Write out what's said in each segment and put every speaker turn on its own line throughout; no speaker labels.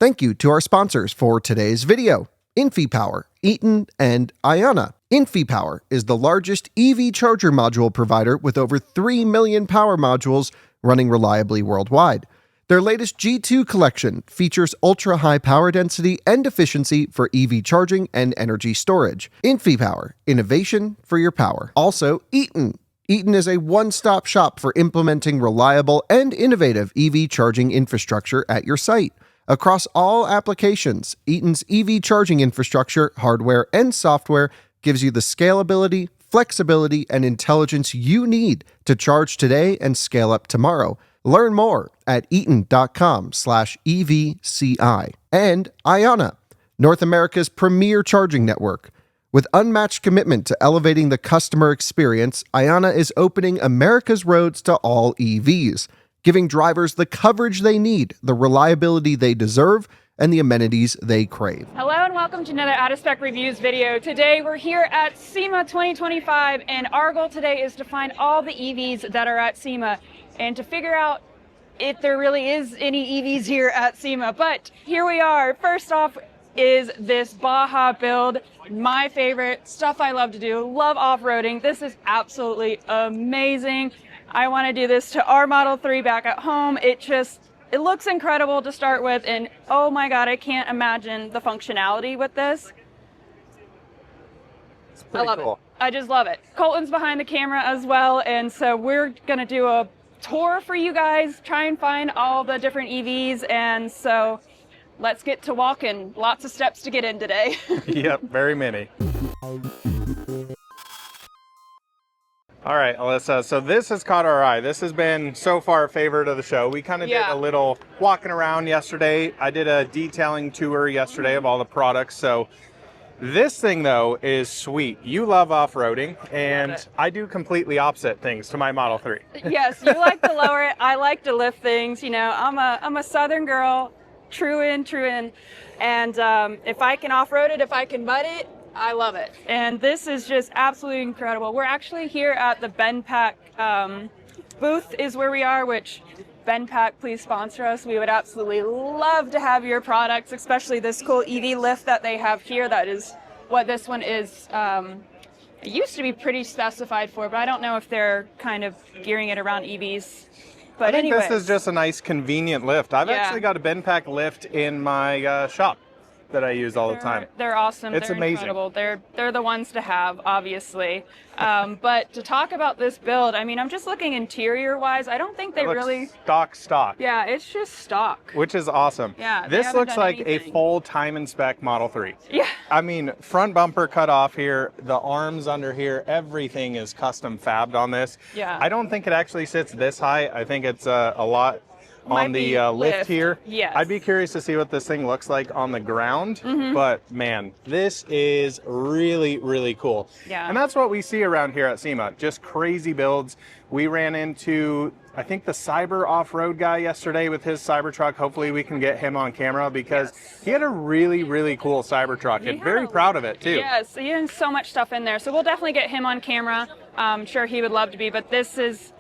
Thank you to our sponsors for today's video, InfyPower, Eaton, and Ionna. InfyPower is the largest EV charger module provider with over 3 million power modules running reliably worldwide. Their latest G2 collection features ultra-high power density and efficiency for EV charging and energy storage. InfyPower, innovation for your power. Also, Eaton. Eaton is a one-stop shop for implementing reliable and innovative EV charging infrastructure at your site. Across all applications, Eaton's EV charging infrastructure, hardware, and software gives you the scalability, flexibility, and intelligence you need to charge today and scale up tomorrow. Learn more at eaton.com/EVCI. And Ionna, North America's premier charging network. With unmatched commitment to elevating the customer experience, Ionna is opening America's roads to all EVs, giving drivers the coverage they need, the reliability they deserve, and the amenities they crave.
Hello and welcome to another Out of Spec Reviews video. Today we're here at SEMA 2025 and our goal today is to find all the EVs that are at SEMA and to figure out if there really is any EVs here at SEMA. But here we are. First off is this Baja build. My favorite, stuff I love to do, love off-roading. This is absolutely amazing. I want to do this to our Model 3 back at home. It looks incredible to start with, and oh my god, I can't imagine the functionality with this. I love it. I just love it. Colton's behind the camera as well, and so we're gonna do a tour for you guys, try and find all the different EVs, and so let's get to walking. Lots of steps to get in today.
Yep, very many. All right, Alyssa, so this has caught our eye. This has been so far a favorite of the show. We kind of did a little walking around yesterday. I did a detailing tour yesterday of all the products. So this thing, though, is sweet. You love off-roading, and I do completely opposite things to my Model 3.
Yes, you like to lower it. I like to lift things. You know, I'm a Southern girl, true in. And if I can off-road it, if I can mud it, I love it. And this is just absolutely incredible. We're actually here at the BenPack booth is where we are, which BenPack, please sponsor us. We would absolutely love to have your products, especially this cool EV lift that they have here. That is what this one is. It used to be pretty specified for, but I don't know if they're kind of gearing it around EVs. But
I think this is just a nice convenient lift. I've actually got a BenPack lift in my shop that I use all the time.
They're awesome.
It's amazing.
Incredible. They're the ones to have, obviously. But to talk about this build, I mean, I'm just looking interior-wise. I don't think they really
stock.
Yeah, it's just stock,
which is awesome.
Yeah,
this looks like a full time and spec Model 3.
Yeah.
I mean, front bumper cut off here, the arms under here, everything is custom fabbed on this.
Yeah.
I don't think it actually sits this high. I think it's a lot on the lift here.
Yes.
I'd be curious to see what this thing looks like on the ground, but man, this is really, really cool.
Yeah.
And that's what we see around here at SEMA, just crazy builds. We ran into, I think, the Cyber off-road guy yesterday with his Cybertruck. Hopefully we can get him on camera because he had a really, really cool Cybertruck and very proud of it too.
Yes, he has so much stuff in there. So we'll definitely get him on camera. I'm sure he would love to be, but this is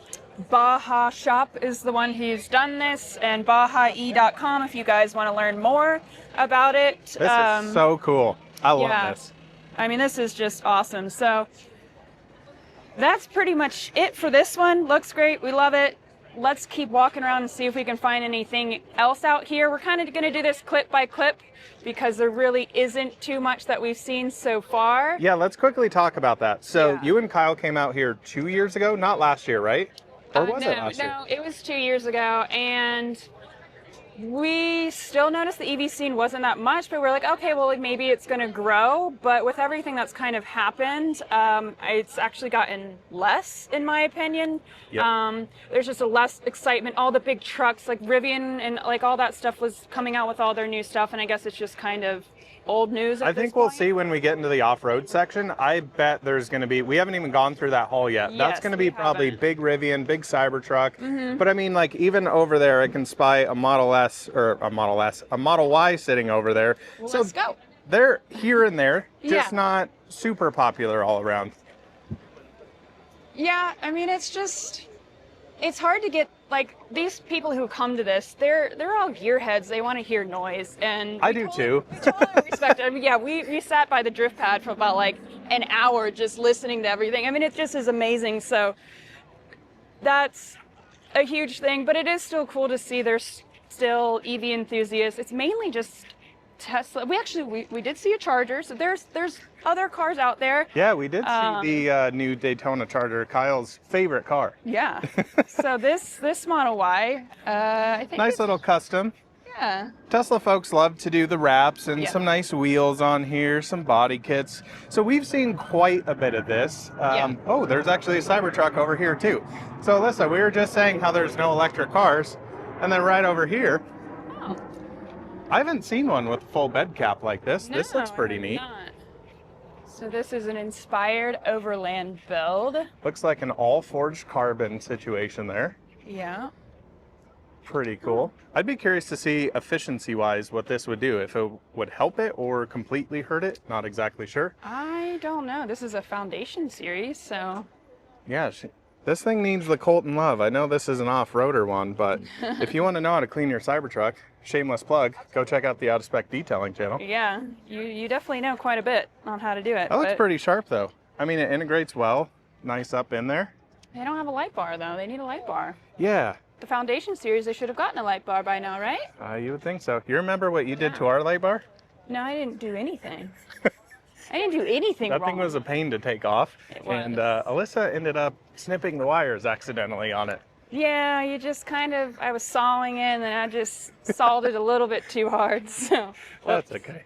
Baja Shop is the one who's done this, and BajaE.com if you guys want to learn more about it.
This is so cool. I love this.
I mean, this is just awesome. So that's pretty much it for this one. Looks great. We love it. Let's keep walking around and see if we can find anything else out here. We're kind of going to do this clip by clip because there really isn't too much that we've seen so far.
Yeah, let's quickly talk about that. So you and Kyle came out here 2 years ago, not last year, right? Or was it last year?
No, it was 2 years ago, and we still noticed the EV scene wasn't that much, but we're like, okay, well, like, maybe it's going to grow. But with everything that's kind of happened, it's actually gotten less, in my opinion. Yep. There's just a less excitement. All the big trucks, like Rivian and like all that stuff was coming out with all their new stuff, and I guess it's just kind of old news at
I think we'll see when we get into the off-road section. I bet there's going to be, we haven't even gone through that hall yet.
Yes,
that's going to be probably big Rivian, big Cybertruck. But I mean, like, even over there, I can spy a Model S, or a Model Y sitting over there.
Well,
so
let's go.
They're here and there, just not super popular all around.
Yeah, I mean, it's hard to get like these people who come to this, they're all gearheads. They want to hear noise, and
I do too.
We totally respect it. I mean, yeah, we sat by the drift pad for about like an hour just listening to everything. I mean, it just is amazing. So that's a huge thing, but it is still cool to see there's still EV enthusiasts. It's mainly just Tesla. We did see a Charger, so there's other cars out there.
Yeah, we did see the new Daytona Charger, Kyle's favorite car.
Yeah. So this Model Y, I think
nice little custom.
Yeah.
Tesla folks love to do the wraps and some nice wheels on here, some body kits. So we've seen quite a bit of this. Oh, there's actually a Cybertruck over here too. So Alyssa, we were just saying how there's no electric cars, and then right over here, I haven't seen one with a full bed cap like this.
No,
this looks pretty neat.
Not. So this is an inspired Overland build.
Looks like an all forged carbon situation there.
Yeah.
Pretty cool. I'd be curious to see efficiency-wise what this would do, if it would help it or completely hurt it. Not exactly sure.
I don't know. This is a foundation series, so.
Yeah, this thing needs the Coleton love. I know this is an off-roader one, but if you want to know how to clean your Cybertruck, shameless plug, go check out the out-of-spec detailing channel.
Yeah, you definitely know quite a bit on how to do it.
That looks pretty sharp, though. I mean, it integrates well. Nice up in there.
They don't have a light bar, though. They need a light bar.
Yeah.
The foundation series, they should have gotten a light bar by now, right?
You would think so. You remember what you did to our light bar?
No, I didn't do anything. I didn't do anything
That
wrong.
thing was a pain to take off.
It was.
And Alyssa ended up snipping the wires accidentally on it.
Yeah, you just kind of, I was sawing in and I just sawed it a little bit too hard, so.
That's okay.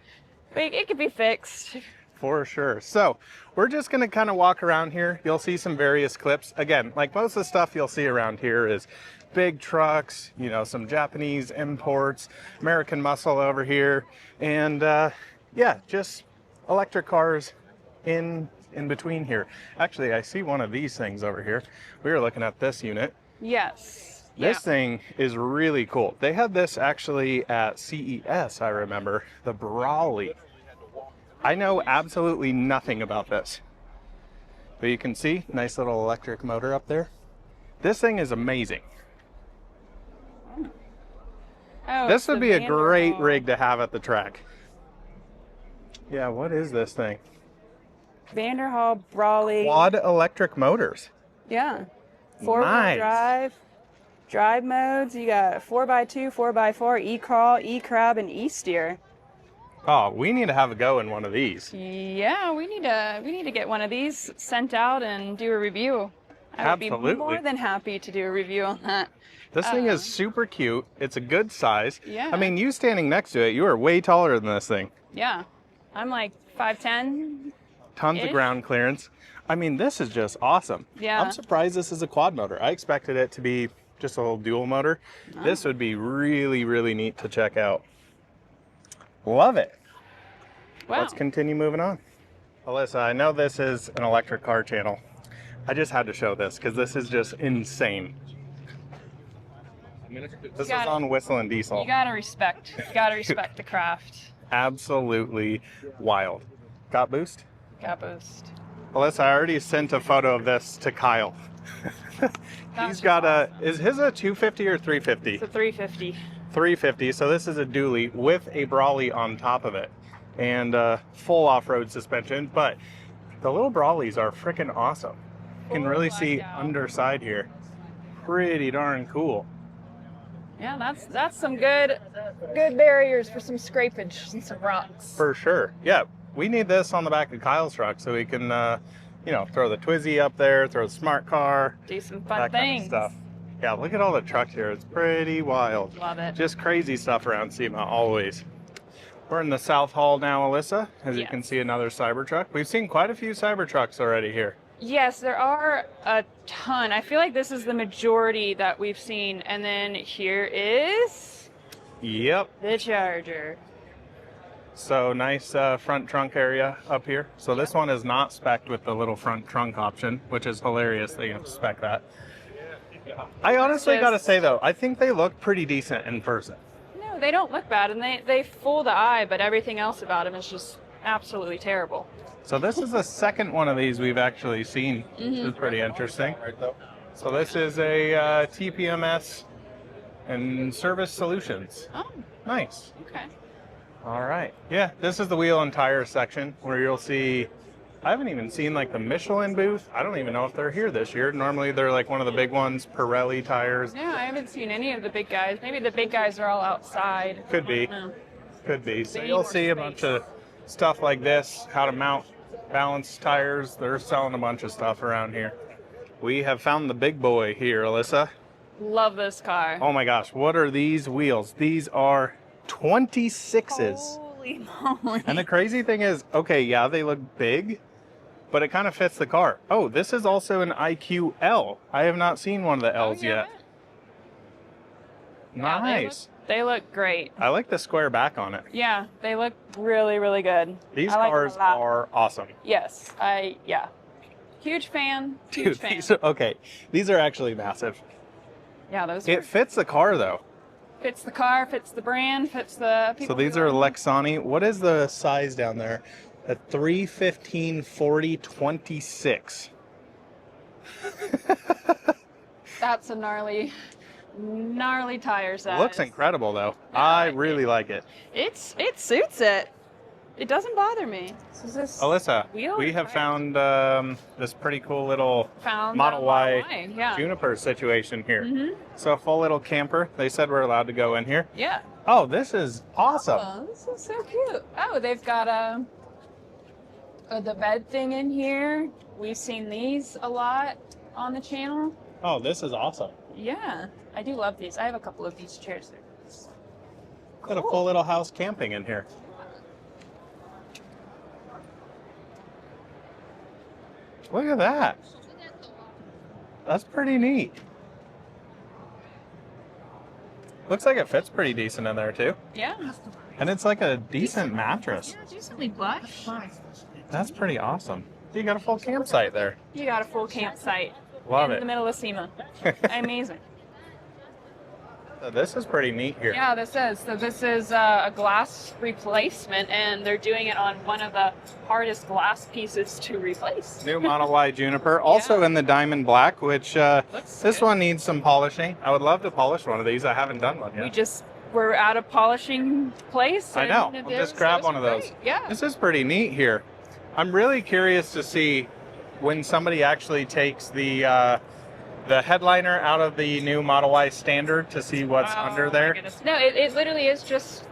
But it could be fixed.
For sure. So we're just going to kind of walk around here. You'll see some various clips. Again, like most of the stuff you'll see around here is big trucks, you know, some Japanese imports, American muscle over here, and yeah, just electric cars in between here. Actually, I see one of these things over here. We were looking at this unit.
Yes.
This thing is really cool. They had this actually at CES, I remember, the Brawley. I know absolutely nothing about this, but you can see, nice little electric motor up there. This thing is amazing.
Oh,
This would be a great
Vanderhall.
rig to have at the track. Yeah, what is this thing?
Vanderhall Brawley.
Quad electric motors.
Yeah. Four-wheel
Nice.
drive modes. You got 4x2, 4x4, e-crawl, e-crab, and e-steer.
Oh, we need to have a go in one of these.
Yeah, we need to get one of these sent out and do a review. I would be
Absolutely.
more than happy to do a review on that.
This thing is super cute. It's a good size.
Yeah.
I mean, you standing next to it, you are way taller than this thing.
Yeah. I'm like 5'10".
Tons of
Ish.
ground clearance. I mean, this is just awesome.
Yeah.
I'm surprised this is a quad motor. I expected it to be just a little dual motor.
Oh.
This would be really, really neat to check out. Love it.
Wow.
Let's continue moving on. Alyssa, I know this is an electric car channel. I just had to show this because this is just insane. This is on WhistlinDiesel.
You gotta respect the craft.
Absolutely wild. Got boost?
Got boost.
Alyssa, I already sent a photo of this to Kyle. He's got is his a 250 or 350?
It's a 350.
350, so this is a dually with a Brawley on top of it. And full off-road suspension, but the little Brawleys are freaking awesome. You can really see underside here. Pretty darn cool.
Yeah, that's some good barriers for some scrapage and some rocks.
For sure. Yeah, we need this on the back of Kyle's truck so we can, you know, throw the Twizy up there, throw the smart car.
Do some fun
that
things.
kind of stuff. Yeah, look at all the trucks here. It's pretty wild.
Love it.
Just crazy stuff around SEMA, always. We're in the South Hall now, Alyssa. As you can see, another Cybertruck. We've seen quite a few Cybertrucks already here.
Yes, there are a ton. I feel like this is the majority that we've seen. And then here is
Yep.
the Charger.
So nice front trunk area up here. So this one is not spec'd with the little front trunk option, which is hilarious that you have to spec that. I honestly gotta say though, I think they look pretty decent in person.
No, they don't look bad, and they fool the eye, but everything else about them is just absolutely terrible.
So this is the second one of these we've actually seen. This is pretty interesting. So this is a TPMS and Service Solutions.
Oh,
Nice.
okay.
All right. Yeah, this is the wheel and tire section where you'll see, I haven't even seen like the Michelin booth. I don't even know if they're here this year. Normally they're like one of the big ones, Pirelli tires.
Yeah, I haven't seen any of the big guys. Maybe the big guys are all outside.
Could be.
No.
Could be. So
They need
you'll
more
see a
space.
bunch of stuff like this, how to mount balanced tires. They're selling a bunch of stuff around here. We have found the big boy here, Alyssa.
Love this car.
Oh my gosh, what are these wheels? These are 26s.
Holy moly.
And the crazy thing is, okay, yeah, they look big, but it kind of fits the car. Oh, this is also an IQL. I have not seen one of the L's yet.
Yeah,
Nice.
They look great.
I like the square back on it.
Yeah, they look really, really good.
These
I like them
cars
a lot.
are awesome.
Yes, yeah. Huge fan. Huge
Dude,
fan.
these are, okay, these are actually massive.
Yeah, those
It fits the car though.
fits the car, fits the brand, fits the people.
So these
who
are
own them.
Lexani. What is the size down there? A 315 40 26.
That's a gnarly tire size.
Looks incredible though.
Yeah,
I really like it.
It suits it. It doesn't bother me. So is this
Alyssa,
wheel
we
or
have
tire?
found this pretty cool little
found
Model Y
Yeah.
Juniper situation here.
Mhm.
So a full little camper. They said we're allowed to go in here.
Yeah.
Oh, this is awesome.
Oh, this is so cute. Oh, they've got the bed thing in here. We've seen these a lot on the channel.
Oh, this is awesome.
Yeah, I do love these. I have a couple of these chairs there.
Got a full little house camping in here. Look at that. That's pretty neat. Looks like it fits pretty decent in there too.
Yeah.
And it's like a decent mattress.
Yeah, decently plush.
That's pretty awesome. You got a full campsite there.
You got a full campsite
Love
in
it.
the middle of SEMA. Amazing.
This is pretty neat here.
Yeah, this is. So this is a glass replacement, and they're doing it on one of the hardest glass pieces to replace.
New Model Y Juniper, also in the diamond black, which this
good.
one needs some polishing. I would love to polish one of these. I haven't done one yet.
We're at a polishing place.
I know.
and
We'll just grab one of those.
great. Yeah.
This is pretty neat here. I'm really curious to see when somebody actually takes the headliner out of the new Model Y Standard to see what's
Oh,
under
my
there.
goodness. No, it literally is just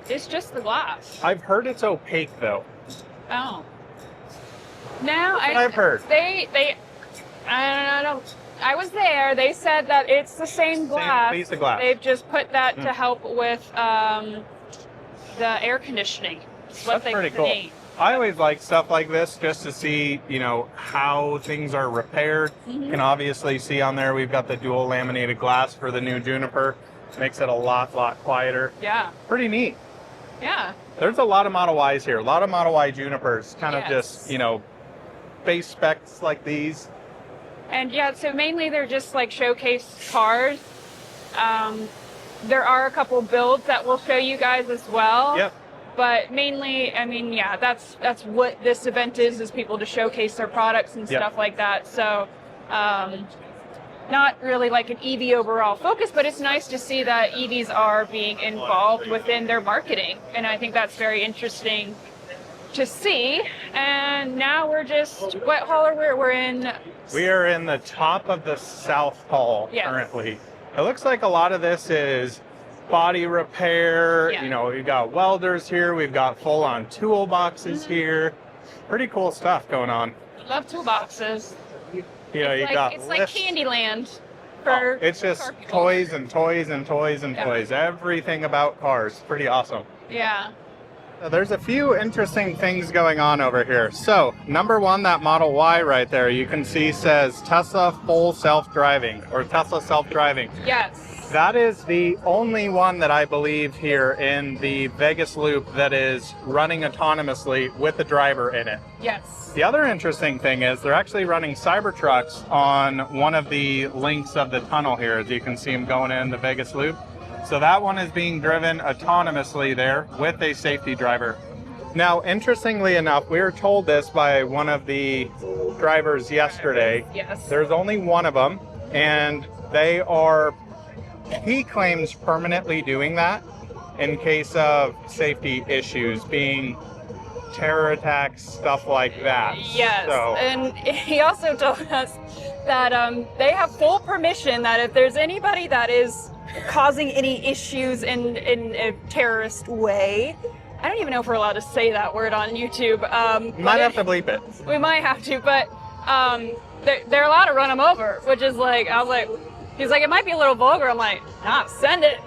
the glass.
I've heard it's opaque though.
Oh. No,
I've heard.
I don't. I was there. They said that it's the same glass.
piece of glass.
They've just put that to help with the air conditioning. Is what
That's
they
pretty cool.
think.
I always like stuff like this just to see, how things are repaired.
Mm-hmm.
You can obviously see on there we've got the dual laminated glass for the new Juniper. Makes it a lot quieter.
Yeah.
Pretty neat.
Yeah.
There's a lot of Model Ys here. A lot of Model Y Junipers. Kind of
Yes.
just, base specs like these.
And yeah, so mainly they're just like showcase cars. There are a couple builds that we'll show you guys as well.
Yep.
But mainly, that's what this event is people to showcase their products and
Yep.
stuff like that. So, not really like an EV overall focus, but it's nice to see that EVs are being involved within their marketing. And I think that's very interesting to see. And now we're just, what hall are we? We're in.
We are in the top of the South Hall
Yes.
currently. It looks like a lot of this is body repair.
Yeah.
We've got welders here. We've got full-on toolboxes here. Pretty cool stuff going on.
Love toolboxes.
Got
It's like
lifts.
Candyland for
It's just
car people.
toys and toys and toys and
Yeah.
toys. Everything about cars. Pretty awesome.
Yeah.
There's a few interesting things going on over here. So, number one, that Model Y right there, you can see says Tesla full self-driving or Tesla self-driving.
Yes.
That is the only one that I believe here in the Vegas loop that is running autonomously with the driver in it.
Yes.
The other interesting thing is they're actually running Cybertrucks on one of the links of the tunnel here, as you can see them going in the Vegas loop. So that one is being driven autonomously there with a safety driver. Now, interestingly enough, we were told this by one of the drivers yesterday.
Yes.
There's only one of them. and they are, he claims, permanently doing that in case of safety issues, being terror attacks, stuff like that.
Yes,
so,
and he also told us that they have full permission that if there's anybody that is causing any issues in a terrorist way, I don't even know if we're allowed to say that word on YouTube.
Might have to bleep it.
We might have to, but they're allowed to run them over, which is like, I was like, he's like, it might be a little vulgar. I'm like, nah, send it.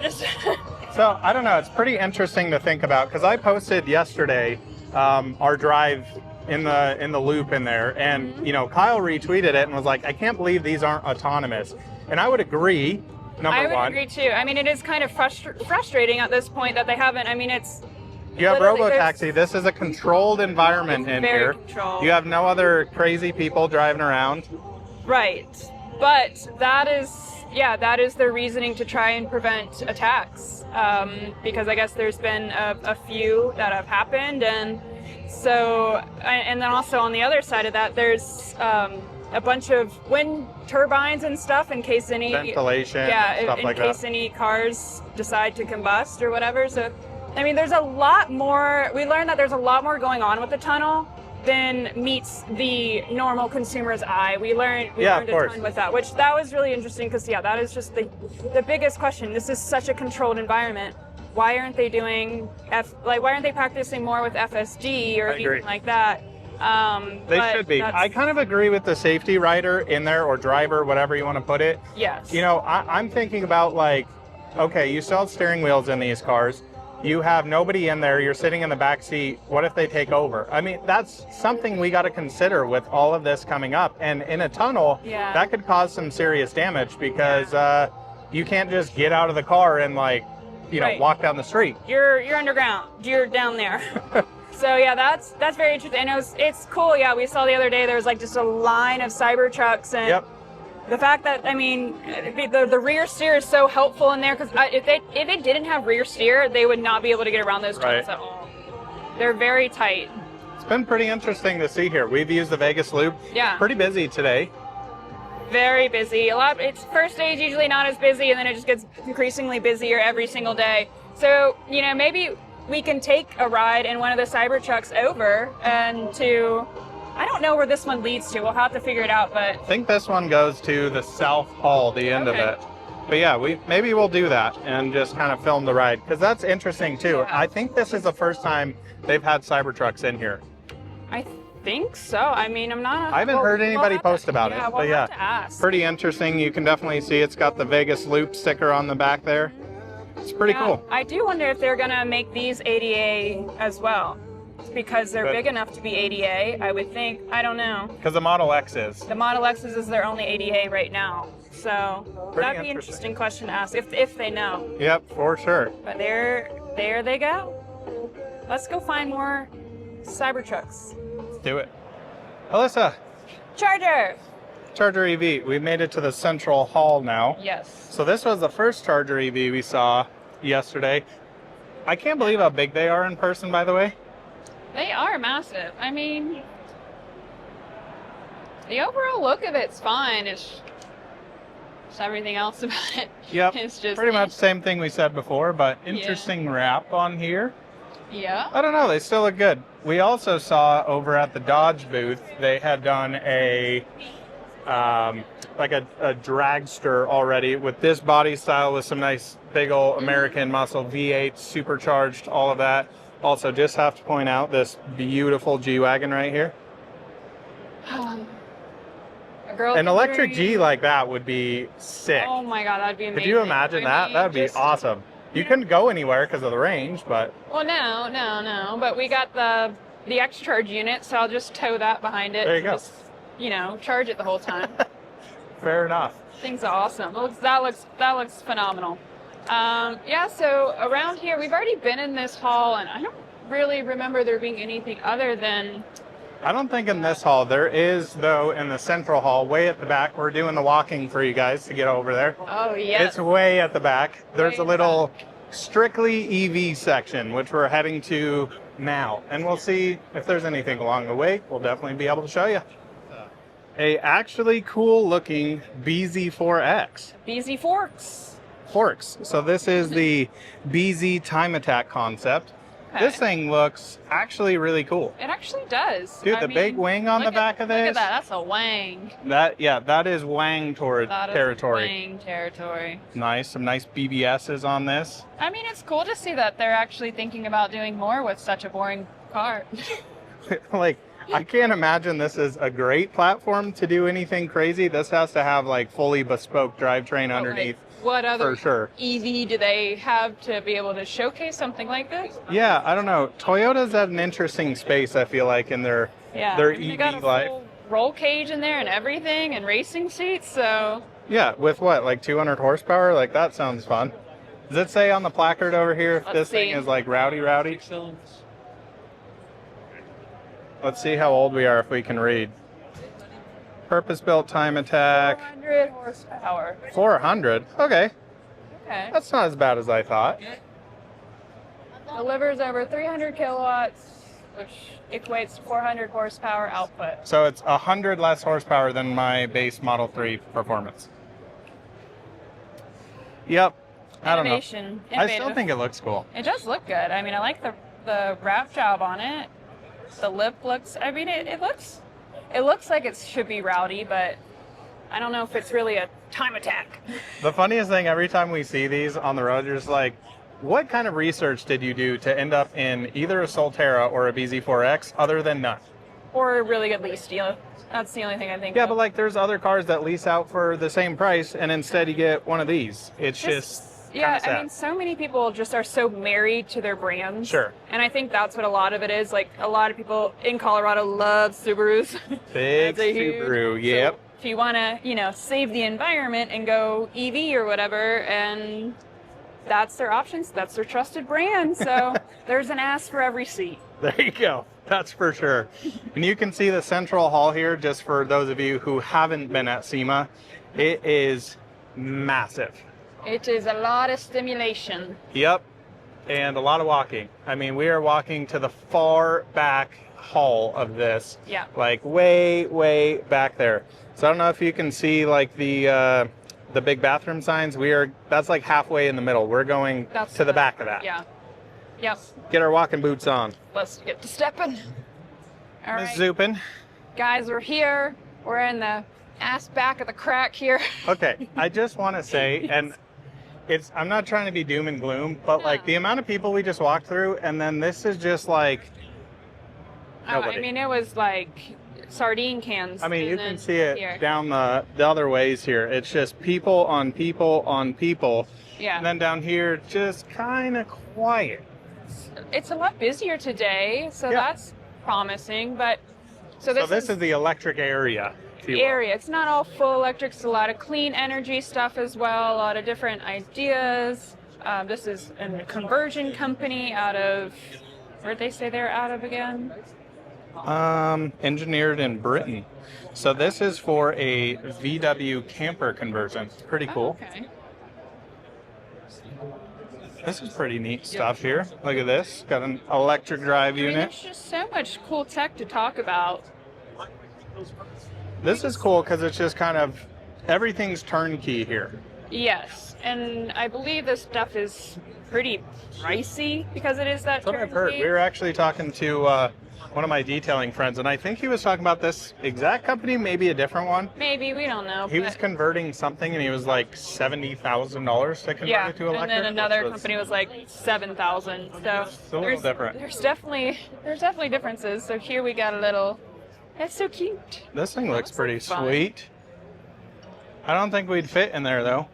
So I don't know, it's pretty interesting to think about, because I posted yesterday our drive in the loop in there, and you know, Kyle retweeted it and was like, I can't believe these aren't autonomous. And I would agree,
I would agree too. I mean, it is kind of frustrating at this point that they haven't. I mean, it's
you have robotaxi. This is a controlled environment in here.
Controlled.
You have no other crazy people driving around.
Right, but that is their reasoning to try and prevent attacks, because I guess there's been a few that have happened, and so, and then also on the other side of that, there's a bunch of wind turbines and stuff in case any
ventilation, stuff
in
like
case
that.
any cars decide to combust or whatever. So, I mean, there's a lot more. We learned that there's a lot more going on with the tunnel than meets the normal consumer's eye. We learned a ton with that, which that was really interesting, because that is just the biggest question. This is such a controlled environment. Why aren't they doing why aren't they practicing more with FSD or anything like that?
They should be. I kind of agree with the safety rider in there, or driver, whatever you want to put it.
Yes.
You know, I'm thinking about, like, okay, you still have steering wheels in these cars. You have nobody in there. You're sitting in the back seat. What if they take over? I mean, that's something we got to consider with all of this coming up. And in a tunnel, that could cause some serious damage, because you can't just get out of the car and, like, you know, walk down the street.
You're underground. You're down there. So yeah, that's very interesting. And it's cool. Yeah, we saw the other day there was like just a line of Cybertrucks, and the fact that, I mean, the rear steer is so helpful in there, because if it didn't have rear steer, they would not be able to get around those tunnels at all. They're very tight.
It's been pretty interesting to see here. We've used the Vegas Loop.
Yeah.
Pretty busy today.
Very busy. It's first stage usually not as busy, and then it just gets increasingly busier every single day. So, you know, maybe we can take a ride in one of the Cybertrucks over and to, I don't know where this one leads to. We'll have to figure it out, but
I think this one goes to the South Hall, the end of it. But yeah, maybe we'll do that and just kind of film the ride, because that's interesting too. Yeah. I think this is the first time they've had Cybertrucks in here.
I think so. I mean, I
haven't heard anybody post about it, but
have to ask.
Pretty interesting. You can definitely see it's got the Vegas Loop sticker on the back there. It's pretty cool.
I do wonder if they're gonna make these ADA as well, because they're big enough to be ADA, I would think. I don't know.
Because the Model X is.
The Model X is their only ADA right now. So that'd be an interesting question to ask, if they know.
Yep, for sure.
But there they go. Let's go find more Cybertrucks.
Let's do it. Alyssa. Charger EV. We made it to the Central Hall now.
Yes.
So this was the first Charger EV we saw yesterday. I can't believe how big they are in person, by the way.
They are massive. I mean, the overall look of it's fine. It's just everything else about it.
Yep.
It's just
pretty much same thing we said before, but interesting wrap on here.
Yeah.
I don't know. They still look good. We also saw over at the Dodge booth, they had done a like a dragster already with this body style with some nice big old American muscle, V8, supercharged, all of that. Also, just have to point out this beautiful G-Wagon right here. An electric G like that would be sick.
Oh my God, that'd be amazing.
Could you imagine that? That would be awesome. You couldn't go anywhere because of the range, but...
Well, no. But we got the X-Charge unit, so I'll just tow that behind it.
There you go.
Just, you know, charge it the whole time.
Fair enough.
Things are awesome. That looks phenomenal. Yeah, so around here, we've already been in this hall, and I don't really remember there being anything other than...
I don't think in this hall. There is, though, in the central hall, way at the back. We're doing the walking for you guys to get over there.
Oh, yeah.
It's way at the back. There's a little strictly EV section, which we're heading to now. And we'll see if there's anything along the way. We'll definitely be able to show you. a actually cool looking BZ4X.
BZ Forks.
Forks. So this is the BZ Time Attack concept.
Okay.
This thing looks actually really cool.
It actually does.
Dude, the big wing on the back of this.
Look at that. That's a wang.
That is wang territory.
Wang territory.
Nice. Some nice BBSs on this.
I mean, it's cool to see that they're actually thinking about doing more with such a boring car.
Like, I can't imagine this is a great platform to do anything crazy. This has to have like fully bespoke drivetrain underneath.
What other
for sure.
EV do they have to be able to showcase something like this?
Yeah, I don't know. Toyota's at an interesting space, I feel like, in their
they got a
EV life.
full roll cage in there and everything, and racing seats. So
yeah, with what, like 200 horsepower? Like, that sounds fun. Does it say on the placard over here if this thing is like rowdy? Let's see how old we are if we can read. Purpose-built Time Attack.
400 horsepower.
400? Okay.
Okay.
That's not as bad as I thought.
Delivers over 300 kilowatts, which equates to 400 horsepower output.
So it's 100 less horsepower than my base Model 3 performance. Yep. I don't know. I still think it looks cool.
It does look good. I mean, I like the wrap job on it. The lip looks, I mean, it looks like it should be rowdy, but I don't know if it's really a time attack.
The funniest thing, every time we see these on the road, you're just like, what kind of research did you do to end up in either a Solterra or a BZ4X other than none?
Or a really good lease deal. That's the only thing I think
Yeah,
of.
but like there's other cars that lease out for the same price and instead you get one of these. It's just
yeah,
sad.
I mean, so many people just are so married to their brands.
Sure.
And I think that's what a lot of it is. Like, a lot of people in Colorado love Subarus.
Big Subaru, yep.
So if you want to, save the environment and go EV or whatever, and that's their options, that's their trusted brand. So there's an ass for every seat.
There you go. That's for sure. And you can see the central hall here, just for those of you who haven't been at SEMA. It is massive.
It is a lot of stimulation.
Yep, and a lot of walking. I mean, we are walking to the far back hall of this.
Yeah.
Like way, way back there. So I don't know if you can see like the big bathroom signs. That's like halfway in the middle. We're going to the back of that.
Yeah. Yep.
Get our walking boots on.
Let's get to stepping. All right.
Zooping.
Guys, we're here. We're in the ass back of the crack here.
Okay, I just want to say, and I'm not trying to be doom and gloom, but like the amount of people we just walked through, and then this is just like nobody.
I mean, it was like sardine cans.
I mean, you can see it down the other ways here. It's just people on people on people.
Yeah.
And then down here, just kind of quiet.
It's a lot busier today, so that's promising. But so this
is the electric area.
It's not all full electric. It's a lot of clean energy stuff as well. A lot of different ideas. This is a conversion company out of, where'd they say they're out of again?
Engineered in Britain. So this is for a VW camper conversion. Pretty cool.
Okay.
This is pretty neat stuff here. Look at this. Got an electric drive unit.
There's just so much cool tech to talk about.
This is cool because it's just kind of, everything's turnkey here.
Yes, and I believe this stuff is pretty pricey because it is that turnkey.
That's what I've heard. We were actually talking to one of my detailing friends, and I think he was talking about this exact company, maybe a different one.
Maybe, we don't know.
He was converting something, and he was like $70,000 to convert it to electric.
And then another company was like $7,000. So
it's a little different.
There's definitely differences. So here we got a little. That's so cute.
This thing looks pretty sweet. I don't think we'd fit in there though.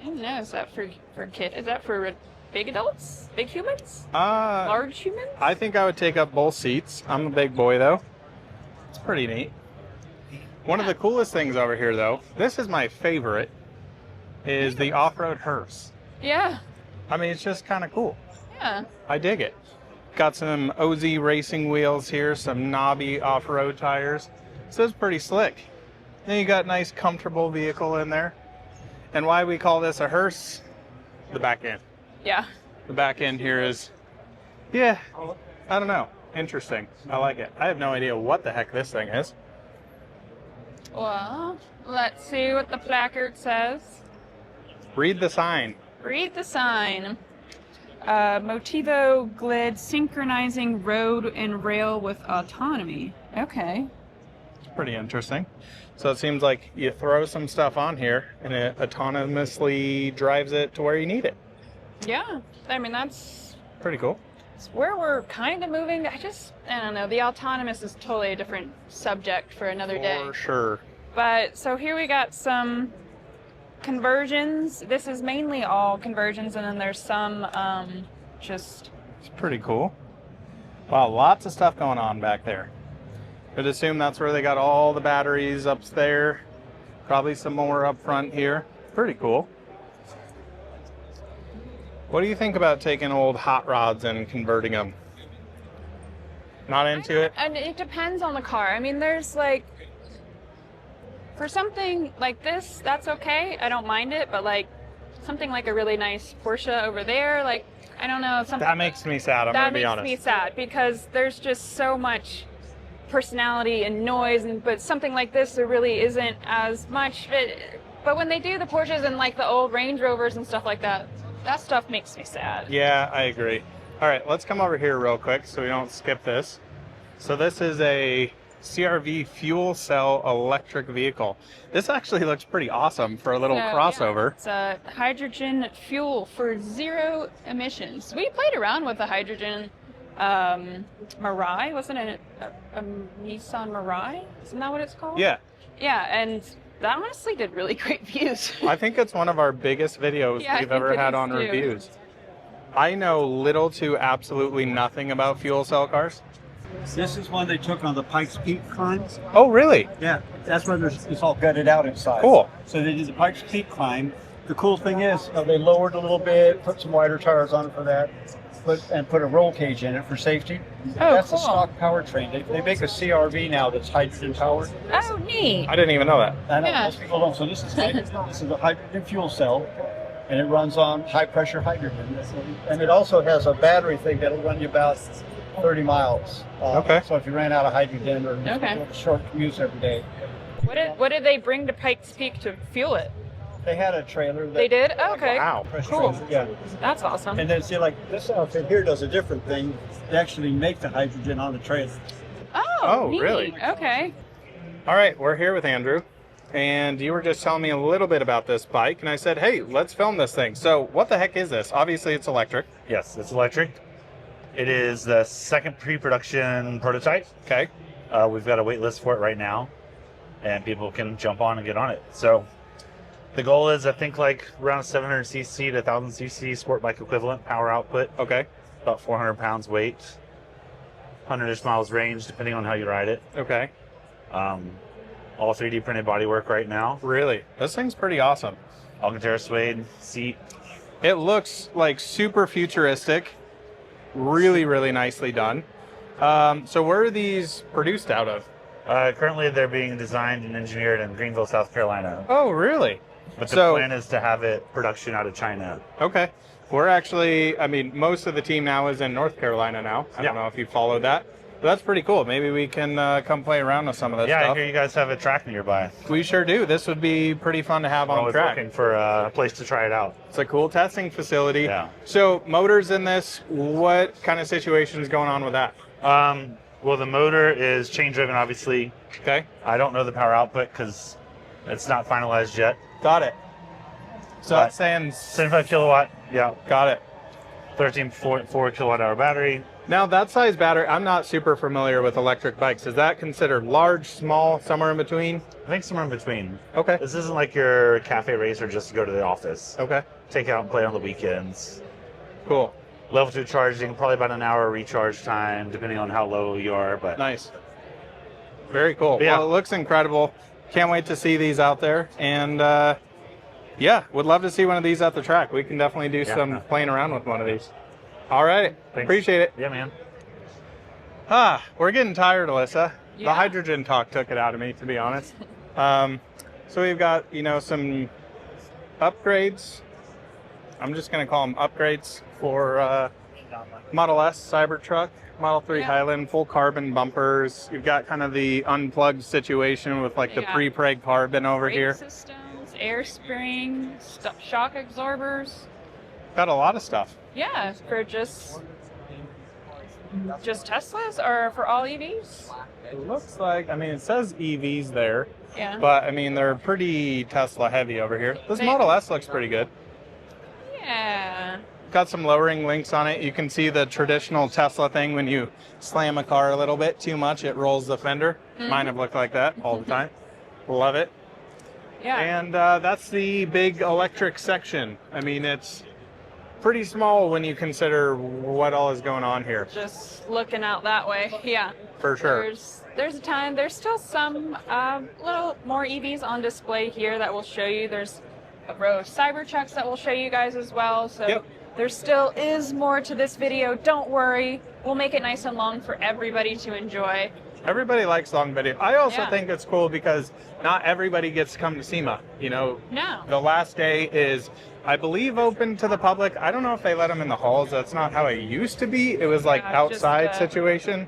I don't know. Is that for kids? Is that for big adults? Big humans?
Large
humans?
I think I would take up both seats. I'm a big boy though. It's pretty neat. One of the coolest things over here though, this is my favorite, is the off-road hearse.
Yeah.
I mean, it's just kind of cool.
Yeah.
I dig it. Got some OZ racing wheels here, some knobby off-road tires. So it's pretty slick. Then you got a nice comfortable vehicle in there. And why we call this a hearse? The back end.
Yeah.
The back end here is, I don't know. Interesting. I like it. I have no idea what the heck this thing is.
Well, let's see what the placard says.
Read the sign.
Read the sign. Motivo Glid synchronizing road and rail with autonomy. Okay.
It's pretty interesting. So it seems like you throw some stuff on here and it autonomously drives it to where you need it.
Yeah, I mean, that's
Pretty cool.
where we're kind of moving. I don't know. The autonomous is totally a different subject for another day.
For sure.
But so here we got some conversions. This is mainly all conversions, and then there's some just...
It's pretty cool. Wow, lots of stuff going on back there. Could assume that's where they got all the batteries up there. Probably some more up front here. Pretty cool. What do you think about taking old hot rods and converting them? Not into it?
And it depends on the car. I mean, there's like... For something like this, that's okay. I don't mind it, but like something like a really nice Porsche over there, like, I don't know.
That makes me sad, I'm going to be honest.
That makes me sad because there's just so much personality and noise, but something like this, there really isn't as much. But when they do the Porsches and like the old Range Rovers and stuff like that, that stuff makes me sad.
Yeah, I agree. All right, let's come over here real quick so we don't skip this. So this is a CRV fuel cell electric vehicle. This actually looks pretty awesome for a little crossover.
Yeah, it's a hydrogen fuel for zero emissions. We played around with the hydrogen Mirai. Wasn't it a Nissan Mirai? Isn't that what it's called?
Yeah.
Yeah, and that honestly did really great views.
I think it's one of our biggest videos we've ever had on reviews. I know little to absolutely nothing about fuel cell cars.
This is one they took on the Pikes Peak climb.
Oh, really?
Yeah, that's where it's all gutted out inside.
Cool.
So they did the Pikes Peak climb. The cool thing is they lowered a little bit, put some wider tires on it for that, put a roll cage in it for safety.
Oh,
that's
cool.
the stock powertrain. They make a CRV now that's hydrogen powered.
Oh, neat.
I didn't even know that.
I know,
Yeah.
most people don't. So this is hydrogen. This is a hydrogen fuel cell, and it runs on high pressure hydrogen. And it also has a battery thing that'll run you about 30 miles.
Okay.
So if you ran out of hydrogen or
Okay.
doing short commutes every day.
What did they bring to Pikes Peak to fuel it?
They had a trailer.
They did? Okay.
Wow.
Cool.
Yeah.
That's awesome.
And then see, like this outfit here does a different thing. They actually make the hydrogen on the trailer.
Oh,
neat. Really?
Okay.
All right, we're here with Andrew, and you were just telling me a little bit about this bike, and I said, hey, let's film this thing. So what the heck is this? Obviously, it's electric.
Yes, it's electric. It is the second pre-production prototype.
Okay.
We've got a wait list for it right now, and people can jump on and get on it. So the goal is, I think, like around 700cc to 1000cc sport bike equivalent power output.
Okay.
About 400 pounds weight, 100-ish miles range, depending on how you ride it.
Okay.
All 3D printed bodywork right now.
Really? This thing's pretty awesome.
Alcantara suede seat.
It looks like super futuristic. Really, really nicely done. So where are these produced out of?
Currently, they're being designed and engineered in Greenville, South Carolina.
Oh, really?
But the plan is to have it production out of China.
Okay. We're actually, I mean, most of the team now is in North Carolina now. I don't know if you followed that. But that's pretty cool. Maybe we can come play around with some of this stuff.
Yeah, I hear you guys have a track nearby.
We sure do. This would be pretty fun to have on
Always
track.
looking for a place to try it out.
It's a cool testing facility.
Yeah.
So motors in this, what kind of situation is going on with that?
Well, the motor is chain driven, obviously.
Okay.
I don't know the power output because it's not finalized yet.
Got it. So that's saying
75 kilowatt. Yeah.
Got it.
13.4 kilowatt hour battery.
Now that size battery, I'm not super familiar with electric bikes. Is that considered large, small, somewhere in between?
I think somewhere in between.
Okay.
This isn't like your cafe racer just to go to the office.
Okay.
Take it out and play on the weekends.
Cool.
Level 2 charging, probably about an hour recharge time, depending on how low you are. But
nice. Very cool.
Yeah.
Well, it looks incredible. Can't wait to see these out there. And yeah, would love to see one of these at the track. We can definitely do some playing around with one of these. All right.
Thanks.
Appreciate it.
Yeah, man.
We're getting tired, Alyssa.
Yeah.
The hydrogen talk took it out of me, to be honest. So we've got, some upgrades. I'm just going to call them upgrades for Model S Cybertruck, Model 3 Highland, full carbon bumpers. You've got kind of the unplugged situation with like the pre-preg carbon over
brake
here.
systems, air springs, shock absorbers.
Got a lot of stuff.
Yeah, for just Teslas or for all EVs?
It looks like, I mean, it says EVs there,
Yeah.
but I mean, they're pretty Tesla heavy over here. This Model S looks pretty good.
Yeah.
Got some lowering links on it. You can see the traditional Tesla thing when you slam a car a little bit too much, it rolls the fender. Mine have looked like that all the time. Love it.
Yeah.
And that's the big electric section. I mean, it's pretty small when you consider what all is going on here.
Just looking out that way. Yeah.
For sure.
There's a time. There's still some little more EVs on display here that will show you. There's a row of Cybertrucks that will show you guys as well. So there still is more to this video. Don't worry. We'll make it nice and long for everybody to enjoy.
Everybody likes long video. I also think it's cool because not everybody gets to come to SEMA. You know, the last day is, I believe, open to the public. I don't know if they let them in the halls. That's not how it used to be. It was like outside situation.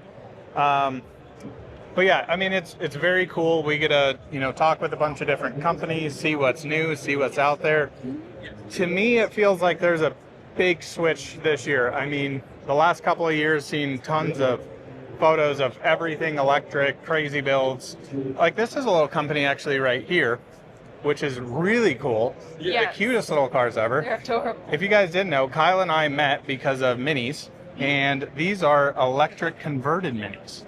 But yeah, I mean, it's very cool. We get to, you know, talk with a bunch of different companies, see what's new, see what's out there. To me, it feels like there's a big switch this year. I mean, the last couple of years, seen tons of photos of everything electric, crazy builds. Like this is a little company actually right here, which is really cool. The cutest little cars ever.
They're adorable.
If you guys didn't know, Kyle and I met because of minis, and these are electric converted minis.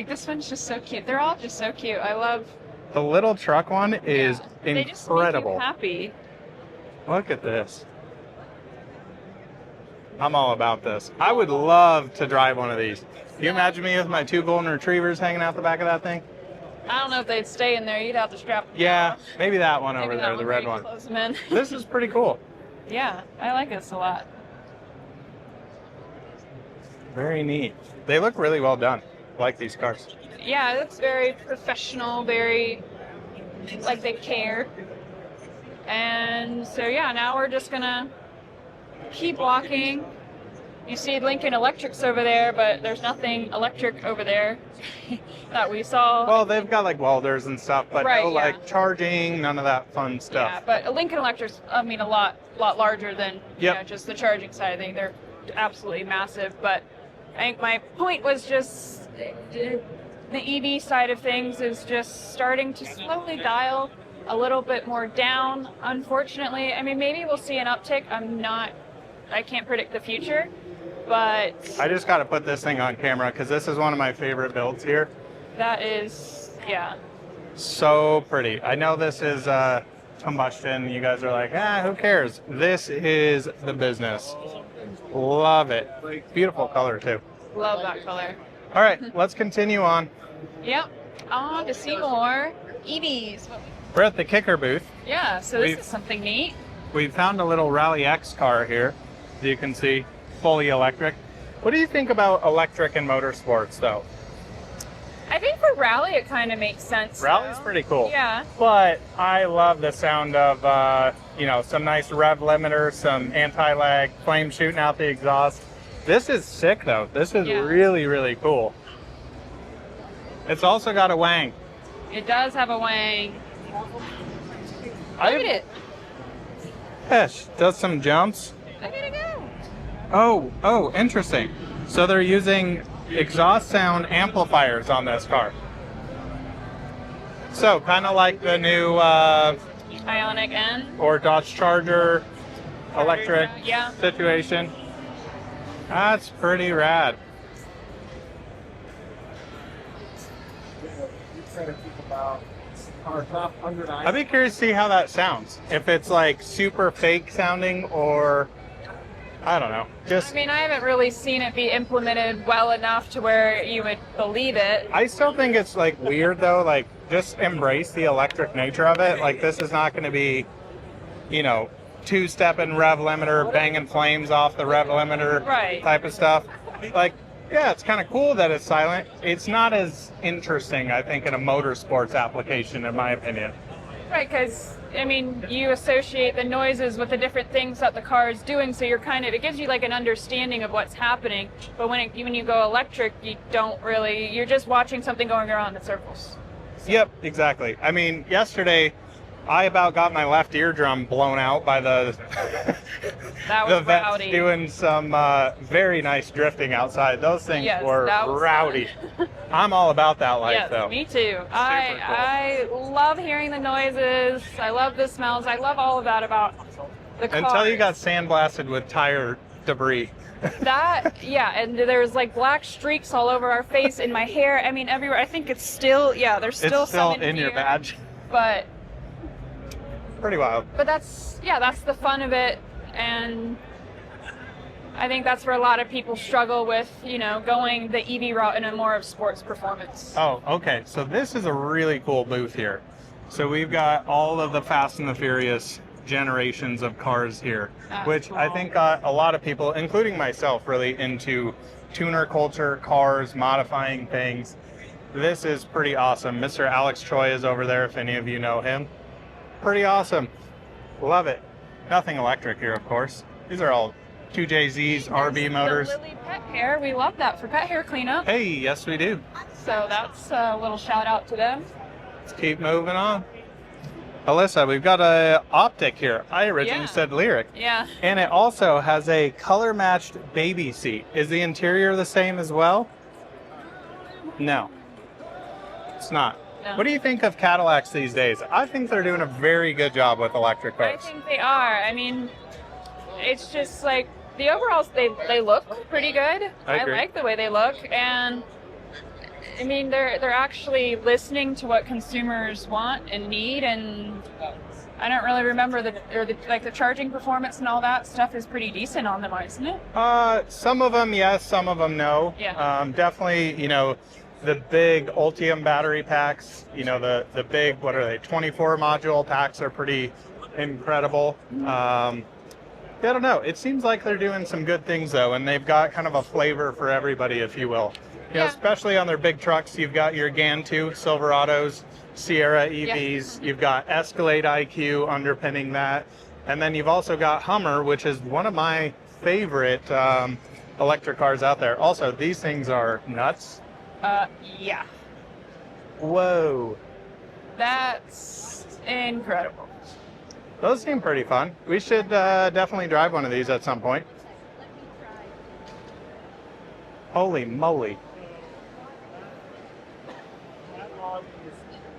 This one's just so cute. They're all just so cute. I love
the little truck one is incredible.
They just make you happy.
Look at this. I'm all about this. I would love to drive one of these. Can you imagine me with my 2 golden retrievers hanging out the back of that thing?
I don't know if they'd stay in there. You'd have to strap them
Yeah,
off.
maybe that one over
Maybe
there,
that
the
where
red
you
one.
Close them in.
This is pretty cool.
Yeah, I like this a lot.
Very neat. They look really well done. I like these cars.
Yeah, it's very professional, very like they care. And so yeah, now we're just gonna keep walking. You see Lincoln Electrics over there, but there's nothing electric over there that we saw.
Well, they've got like welders and stuff, but no like charging, none of that fun stuff.
Yeah, but a Lincoln Electrics, I mean, a lot larger than you know, just the charging side of things. They're absolutely massive. But I think my point was just the EV side of things is just starting to slowly dial a little bit more down. Unfortunately, I mean, maybe we'll see an uptick. I can't predict the future, but
I just got to put this thing on camera because this is one of my favorite builds here.
That is,
so pretty. I know this is combustion. You guys are like, who cares? This is the business. Love it. Beautiful color too.
Love that color.
All right, let's continue on.
Yep, on to see more EVs.
We're at the Kicker booth.
Yeah, so this is something neat.
We found a little Rally X car here, as you can see, fully electric. What do you think about electric in motorsports, though?
I think for Rally, it kind of makes sense.
Rally's pretty cool.
Yeah.
But I love the sound of, you know, some nice rev limiter, some anti-lag, flame shooting out the exhaust. This is sick, though. This is really, really cool. It's also got a wang.
It does have a wang. Look at it.
Yes, does some jumps.
Look at it go.
Oh, interesting. So they're using exhaust sound amplifiers on this car. So kind of like the new
Ioniq N
or Dodge Charger electric situation. That's pretty rad. I'd be curious to see how that sounds. If it's like super fake sounding or I don't know. Just
I mean, I haven't really seen it be implemented well enough to where you would believe it.
I still think it's like weird though, like just embrace the electric nature of it. Like this is not going to be, you know, two-stepping rev limiter, banging flames off the rev limiter type of stuff. Like, yeah, it's kind of cool that it's silent. It's not as interesting, I think, in a motorsports application, in my opinion.
Right, because I mean, you associate the noises with the different things that the car is doing, so you're kind of, it gives you like an understanding of what's happening. But when you go electric, you don't really, you're just watching something going around in circles. So.
Yep, exactly. I mean, yesterday I about got my left eardrum blown out by the
that was
the vets
rowdy.
doing some very nice drifting outside. Those things were rowdy. I'm all about that life,
yes,
though.
Me too.
Cool.
I love hearing the noises. I love the smells. I love all of that about the car.
Until you got sandblasted with tire debris.
That, yeah, and there's like black streaks all over our face, in my hair. I mean, everywhere. I think it's still, there's still some
in your badge.
But
pretty wild.
But that's the fun of it, and I think that's where a lot of people struggle with, going the EV route in a more of sports performance.
Oh, okay. So this is a really cool booth here. So we've got all of the Fast and the Furious generations of cars here, which cool. I think got a lot of people, including myself, really into tuner culture, cars, modifying things. This is pretty awesome. Mr. Alex Choi is over there, if any of you know him. Pretty awesome. Love it. Nothing electric here, of course. These are all 2JZs, RB motors.
The Lily pet hair, we love that for pet hair cleanup.
Hey, yes we do.
So that's a little shout out to them.
Let's keep moving on. Alyssa, we've got a optic here. I originally said Lyric.
Yeah.
And it also has a color-matched baby seat. Is the interior the same as well? No. It's not. No. What do you think of Cadillacs these days? I think they're doing a very good job with electric cars.
I think they are. I mean, it's just like the overalls, they look pretty good. I like the way they look, and I mean they're actually listening to what consumers want and need, and I don't really remember the charging performance and all that stuff is pretty decent on them, isn't it?
Some of them yes, some of them no.
Yeah.
Definitely, the big Ultium battery packs, the big, what are they, 24 module packs are pretty incredible. I don't know. It seems like they're doing some good things, though, and they've got kind of a flavor for everybody, if you will. Especially on their big trucks, you've got your Gantu, Silverados, Sierra EVs, you've got Escalade IQ underpinning that, and then you've also got Hummer, which is one of my favorite electric cars out there. Also, these things are nuts.
Yeah.
Whoa.
That's incredible.
Those seem pretty fun. We should definitely drive one of these at some point. Holy moly.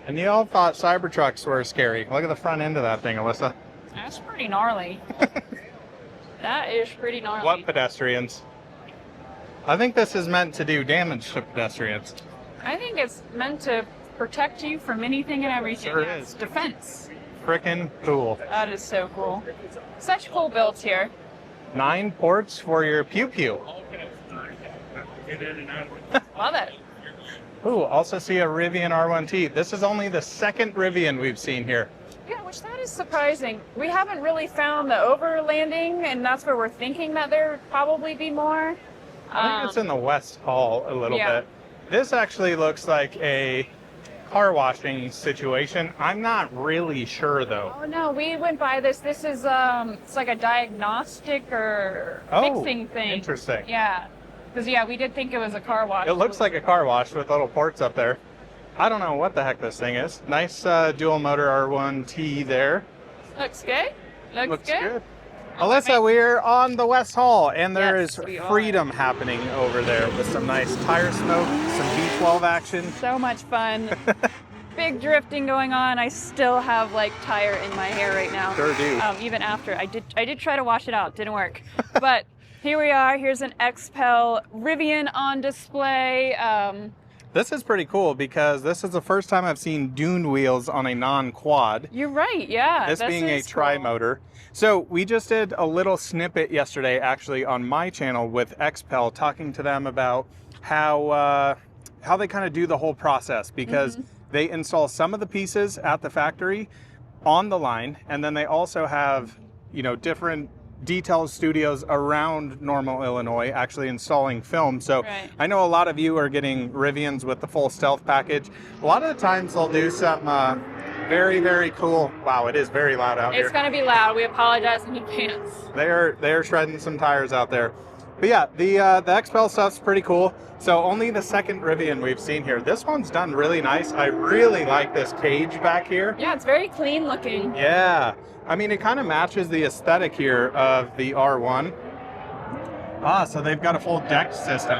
And you all thought Cybertrucks were scary. Look at the front end of that thing, Alyssa.
That's pretty gnarly. That is pretty gnarly.
What pedestrians? I think this is meant to do damage to pedestrians.
I think it's meant to protect you from anything and everything.
Sure
It's
is.
defense.
Frickin' cool.
That is so cool. Such cool builds here.
9 ports for your pew-pew.
Love it.
Ooh, also see a Rivian R1T. This is only the second Rivian we've seen here.
Yeah, which that is surprising. We haven't really found the overlanding, and that's where we're thinking that there would probably be more.
I think it's in the West Hall a little bit. This actually looks like a car washing situation. I'm not really sure though.
Oh no, we went by this. This is it's like a diagnostic or fixing thing.
Interesting.
Yeah. Because we did think it was a car wash.
It looks like a car wash with little ports up there. I don't know what the heck this thing is. Nice dual motor R1T there.
Looks good. Looks good.
Alyssa, we're on the West Hall, and there is
we are.
freedom happening over there with some nice tire smoke, some V12 action.
So much fun. Big drifting going on. I still have like tire in my hair right now.
Sure do.
Even after I did try to wash it out. Didn't work. But here we are. Here's an XPEL Rivian on display.
This is pretty cool because this is the first time I've seen dune wheels on a non-quad.
You're right, yeah.
This being a tri-motor. So we just did a little snippet yesterday actually on my channel with XPEL, talking to them about how they kind of do the whole process, because they install some of the pieces at the factory on the line, and then they also have, different detail studios around Normal, Illinois, actually installing film. So I know a lot of you are getting Rivians with the full stealth package. A lot of the times they'll do some Very, very cool. Wow, it is very loud out here.
It's going to be loud. We apologize in advance.
They are shredding some tires out there. But yeah, the XPEL stuff's pretty cool. So only the second Rivian we've seen here. This one's done really nice. I really like this cage back here.
Yeah, it's very clean looking.
Yeah. I mean, it kind of matches the aesthetic here of the R1. Ah, so they've got a full deck system.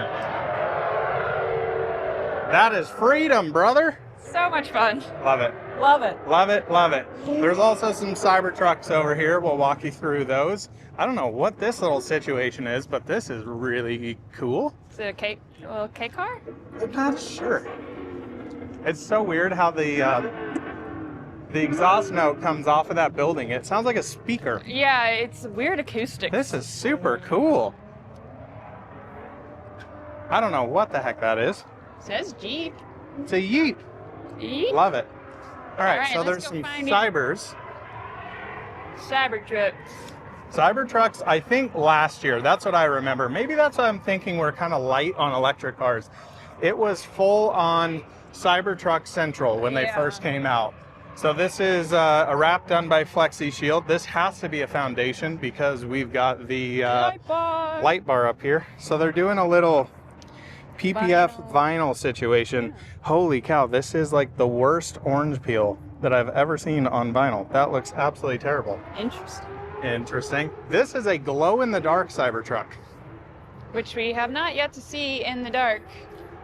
That is freedom, brother.
So much fun.
Love it.
Love it.
Love it, love it. There's also some Cybertrucks over here. We'll walk you through those. I don't know what this little situation is, but this is really cool.
Is it a little K car?
I'm not sure. It's so weird how the exhaust note comes off of that building. It sounds like a speaker.
Yeah, it's weird acoustics.
This is super cool. I don't know what the heck that is.
Says Jeep.
It's a Yeet.
Yeet.
Love it. All right,
All right,
so
let's
there's
go
some
find
Cybers.
Cybertrucks.
Cybertrucks, I think last year, that's what I remember. Maybe that's why I'm thinking we're kind of light on electric cars. It was full on Cybertruck Central when they first came out. So this is a wrap done by Flexi Shield. This has to be a foundation because we've got the light bar up here. So they're doing a little PPF vinyl situation. Yeah. Holy cow, this is like the worst orange peel that I've ever seen on vinyl. That looks absolutely terrible. Interesting. This is a glow-in-the-dark Cybertruck.
Which we have not yet to see in the dark.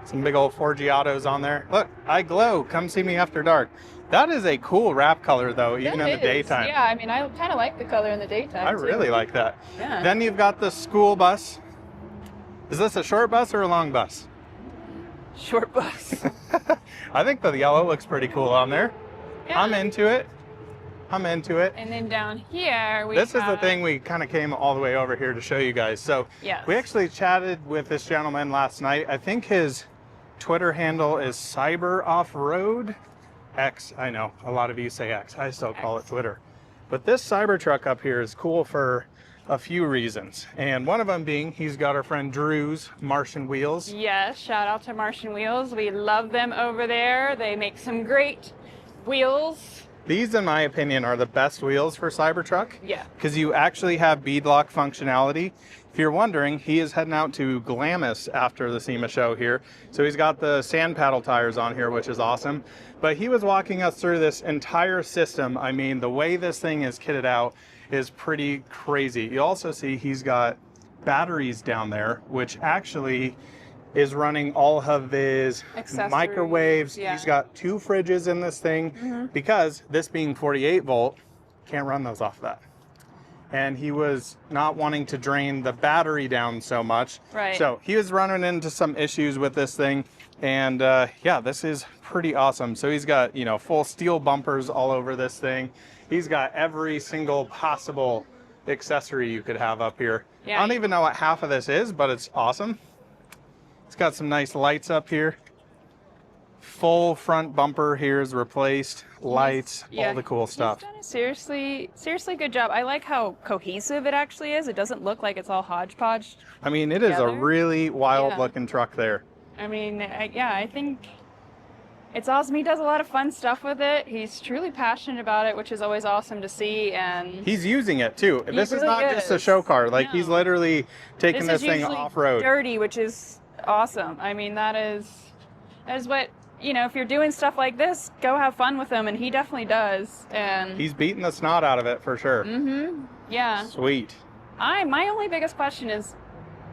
Some big old Forgiatos on there. Look, I glow. Come see me after dark. That is a cool wrap color, though, even in the daytime.
Yeah, I mean, I kind of like the color in the daytime,
I really like that.
Yeah.
Then you've got the school bus. Is this a short bus or a long bus?
Short bus.
I think the yellow looks pretty cool on there.
Yeah.
I'm into it. I'm into it.
And then down here we
This is the thing we kind of came all the way over here to show you guys. So we actually chatted with this gentleman last night. I think his Twitter handle is Cyber Off-Road X. I know a lot of you say X. I still call it Twitter. But this Cybertruck up here is cool for a few reasons. And one of them being he's got our friend Drew's Martian Wheels.
Yes, shout out to Martian Wheels. We love them over there. They make some great wheels.
These, in my opinion, are the best wheels for Cybertruck.
Yeah.
Because you actually have beadlock functionality. If you're wondering, he is heading out to Glamis after the SEMA show here. So he's got the sand paddle tires on here, which is awesome. But he was walking us through this entire system. I mean, the way this thing is kitted out is pretty crazy. You also see he's got batteries down there, which actually is running all of his microwaves. Yeah. He's got 2 fridges in this thing because this being 48 volt, can't run those off of that. And he was not wanting to drain the battery down so much.
Right.
So he was running into some issues with this thing. And yeah, this is pretty awesome. So he's got, you know, full steel bumpers all over this thing. He's got every single possible accessory you could have up here. Yeah. I don't even know what half of this is, but it's awesome. It's got some nice lights up here. Full front bumper here is replaced. Lights, all the cool stuff.
He's done a seriously good job. I like how cohesive it actually is. It doesn't look like it's all hodgepodge.
I mean, it is a really wild looking truck there.
I mean, yeah, I think it's awesome. He does a lot of fun stuff with it. He's truly passionate about it, which is always awesome to see. And
he's using it too. This is not just a show car. Like he's literally taking this thing off-road.
Dirty, which is awesome. I mean, that is what, you know, if you're doing stuff like this, go have fun with them, and he definitely does. And
he's beating the snot out of it for sure.
Yeah.
Sweet.
My only biggest question is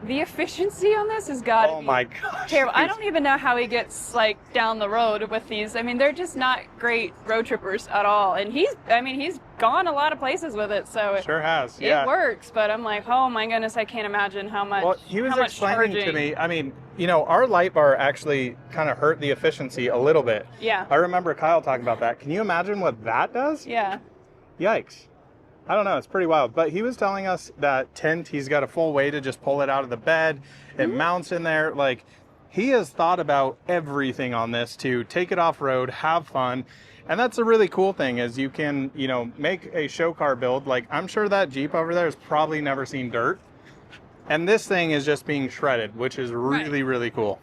the efficiency on this has got to be
my gosh,
terrible. I don't even know how he gets like down the road with these. I mean, they're just not great road trippers at all. And he's gone a lot of places with it, so
sure has.
It works. But I'm like, oh my goodness, I can't imagine how much.
Well, he was explaining to me. I mean, you know, our light bar actually kind of hurt the efficiency a little bit.
Yeah.
I remember Kyle talking about that. Can you imagine what that does?
Yeah.
Yikes. I don't know, it's pretty wild. But he was telling us that tent, he's got a full way to just pull it out of the bed. It mounts in there. Like, he has thought about everything on this to take it off-road, have fun. And that's a really cool thing is you can, you know, make a show car build. Like, I'm sure that Jeep over there has probably never seen dirt. And this thing is just being shredded, which is really, really cool.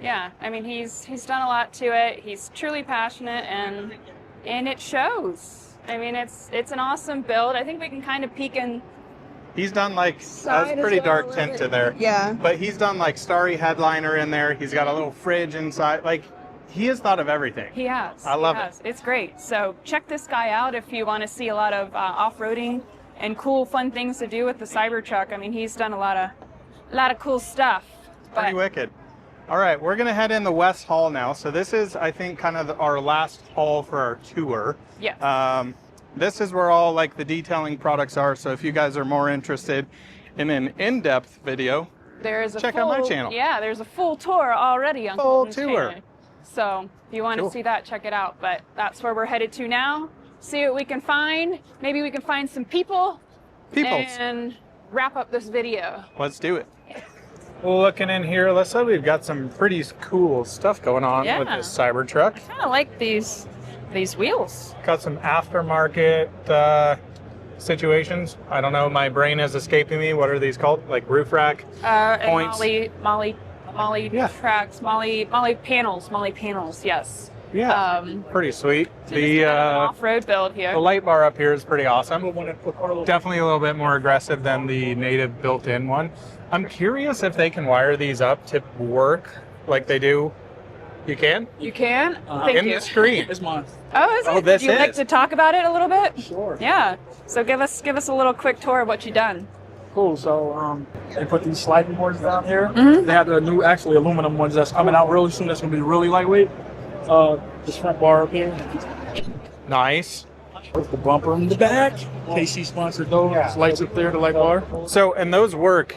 Yeah, I mean, he's done a lot to it. He's truly passionate, and and it shows. I mean, it's an awesome build. I think we can kind of peek in.
He's done like,
Side
that's pretty
as well,
dark tint to there.
Yeah.
But he's done like starry headliner in there. He's got a little fridge inside. Like, he has thought of everything.
He has.
I love
it. It's great. So check this guy out if you want to see a lot of off-roading and cool, fun things to do with the Cybertruck. I mean, he's done a lot of cool stuff.
Pretty wicked. All right, we're gonna head in the West Hall now. So this is, I think, kind of our last hall for our tour.
Yeah.
This is where all like the detailing products are. So if you guys are more interested in an in-depth video, check out my channel.
Yeah, there's a full tour already on
Full
Coleton's
tour.
channel. So if you want
Cool.
to see that, check it out. But that's where we're headed to now. See what we can find. Maybe we can find some people. And wrap up this video.
Let's do it. Well, looking in here, Alyssa, we've got some pretty cool stuff going on with this Cybertruck.
I kind of like these wheels.
Got some aftermarket situations. I don't know, my brain is escaping me. What are these called? Like roof rack points?
Molly tracks, Molly panels, yes.
Yeah, pretty sweet.
So the off-road build here.
The light bar up here is pretty awesome. Definitely a little bit more aggressive than the native built-in one. I'm curious if they can wire these up to work like they do. You can?
You can? Thank
in
you.
the screen.
It's mine.
Oh, is it?
Oh, this
Would you like
is.
to talk about it a little bit?
Sure.
Yeah. So give us a little quick tour of what you've done.
Cool. So they put these sliding boards down here.
Mhm.
They have the new, actually aluminum ones that's coming out really soon. That's gonna be really lightweight. This front bar up here.
Nice.
With the bumper in the back. KC sponsored those.
Yeah.
Lights up there, the light bar.
So, and those work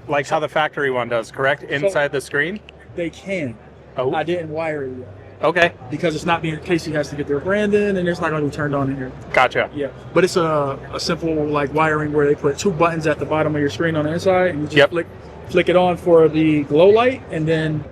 like how the factory one does, correct? Inside the screen?
They can.
Oh.
I didn't wire it yet
Okay.
because it's not being. KC has to get their brand in, and it's not gonna be turned on in here.
Gotcha.
Yeah, but it's a simple like wiring where they put two buttons at the bottom of your screen on the inside, and you just flick it on for the glow light, and then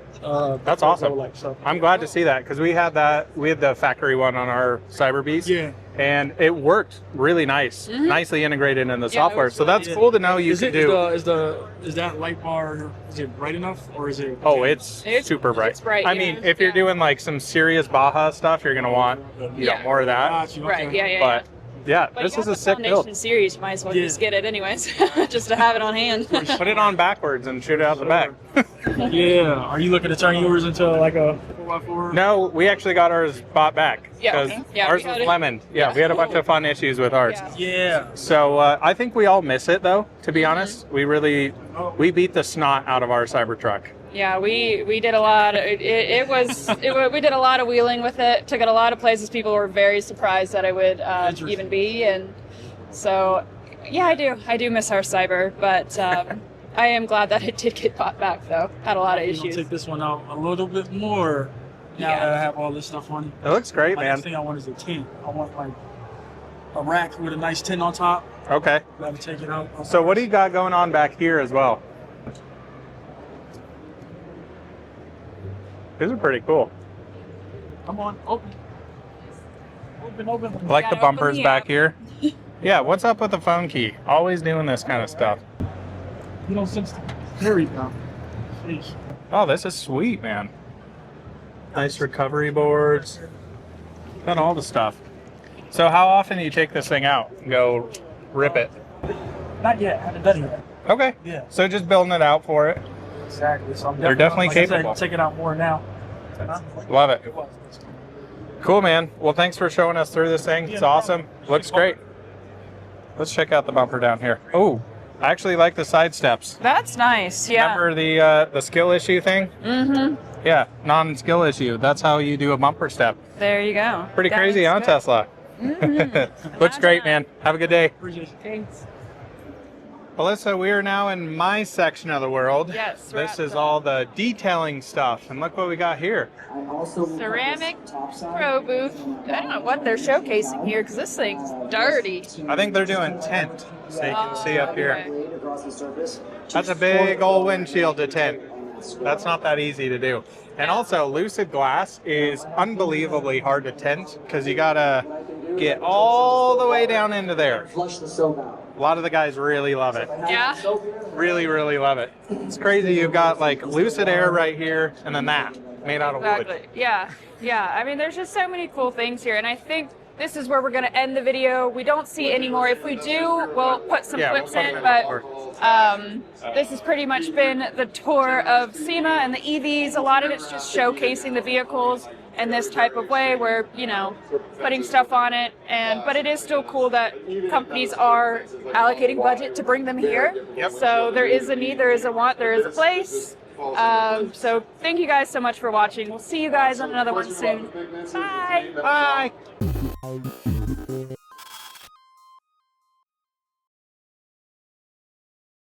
That's awesome.
glow light. So
I'm glad to see that because we had the factory one on our Cyber Beast.
yeah.
And it worked really nice, nicely integrated in the
Yeah, it
software.
was
So that's
Yeah.
cool to know you
Is
can
it
do.
is that light bar? Is it bright enough, or is it?
Oh, it's super bright.
It's bright,
I
yeah.
mean, if you're doing like some serious Baja stuff, you're gonna want more of that.
Got you,
Right.
okay.
Yeah.
But yeah,
But
this
you
is
have
a
the
sick
Foundation
build.
series. You might as well
Yeah.
just get it anyways, just to have it on hand.
Put it on backwards and shoot it out the back.
Yeah. Are you looking to turn yours into like a 4x4?
No, we actually got ours bought back
Yeah,
because
okay. Yeah,
ours
we
was
got it.
lemon. Yeah, we had a bunch of fun issues with ours.
Yeah.
Yeah.
So I think we all miss it though. To be honest, we beat the snot out of our Cybertruck.
Yeah, we did a lot. We did a lot of wheeling with it. Took it a lot of places. People were very surprised that I would even be, and so yeah, I do miss our Cyber, but I am glad that it did get bought back though. Had a lot of
I'll
issues.
take this one out a little bit more now
Yeah.
that I have all this stuff on.
It looks great,
My
man.
next thing I want is a tent. I want like a rack with a nice tent on top.
Okay.
Let me take it out.
So what do you got going on back here as well? These are pretty cool.
Come on, open. Open.
I like the
Gotta open
bumpers
the
back
app.
here. Yeah, what's up with the phone key? Always doing this kind of stuff.
You know, since carry now. Jeez.
Oh, this is sweet, man. Nice recovery boards. Got all the stuff. So how often do you take this thing out and go rip it?
Not yet. I haven't done it yet.
Okay.
Yeah.
So just building it out for it.
Exactly. So I'm
They're definitely
like I said,
capable.
taking out more now.
Love it. Cool, man. Well, thanks for showing us through this thing. It's awesome. Looks great. Let's check out the bumper down here. Oh, I actually like the side steps.
That's nice. Yeah.
Remember the skill issue thing?
Mm-hmm.
Yeah, non-skill issue. That's how you do a bumper step.
There you go.
Pretty
That
crazy,
is
huh,
good.
Tesla? Looks great, man. Have a good day.
Thanks.
Alyssa, we are now in my section of the world.
Yes,
This
we're
is
at
all the detailing stuff. And look what we got here.
Ceramic Pro booth. I don't know what they're showcasing here because this thing's dirty.
I think they're doing tent, so you can see up here.
Okay.
That's a big old windshield to tint. That's not that easy to do. And also, lucid glass is unbelievably hard to tint because you gotta get all the way down into there. A lot of the guys really love it.
Yeah.
Really, really love it. It's crazy. You've got like lucid air right here and then that. made out of wood.
Exactly. Yeah. Yeah. I mean, there's just so many cool things here, and I think this is where we're going to end the video. We don't see any more. If we do, we'll put some clips in, but this has pretty much been the tour of SEMA and the EVs. A lot of it's just showcasing the vehicles in this type of way where, you know, putting stuff on it. But it is still cool that companies are allocating budget to bring them here.
Yep.
So there is a need, there is a want, there is a place. So thank you guys so much for watching. We'll see you guys on another one soon. Bye.
Bye.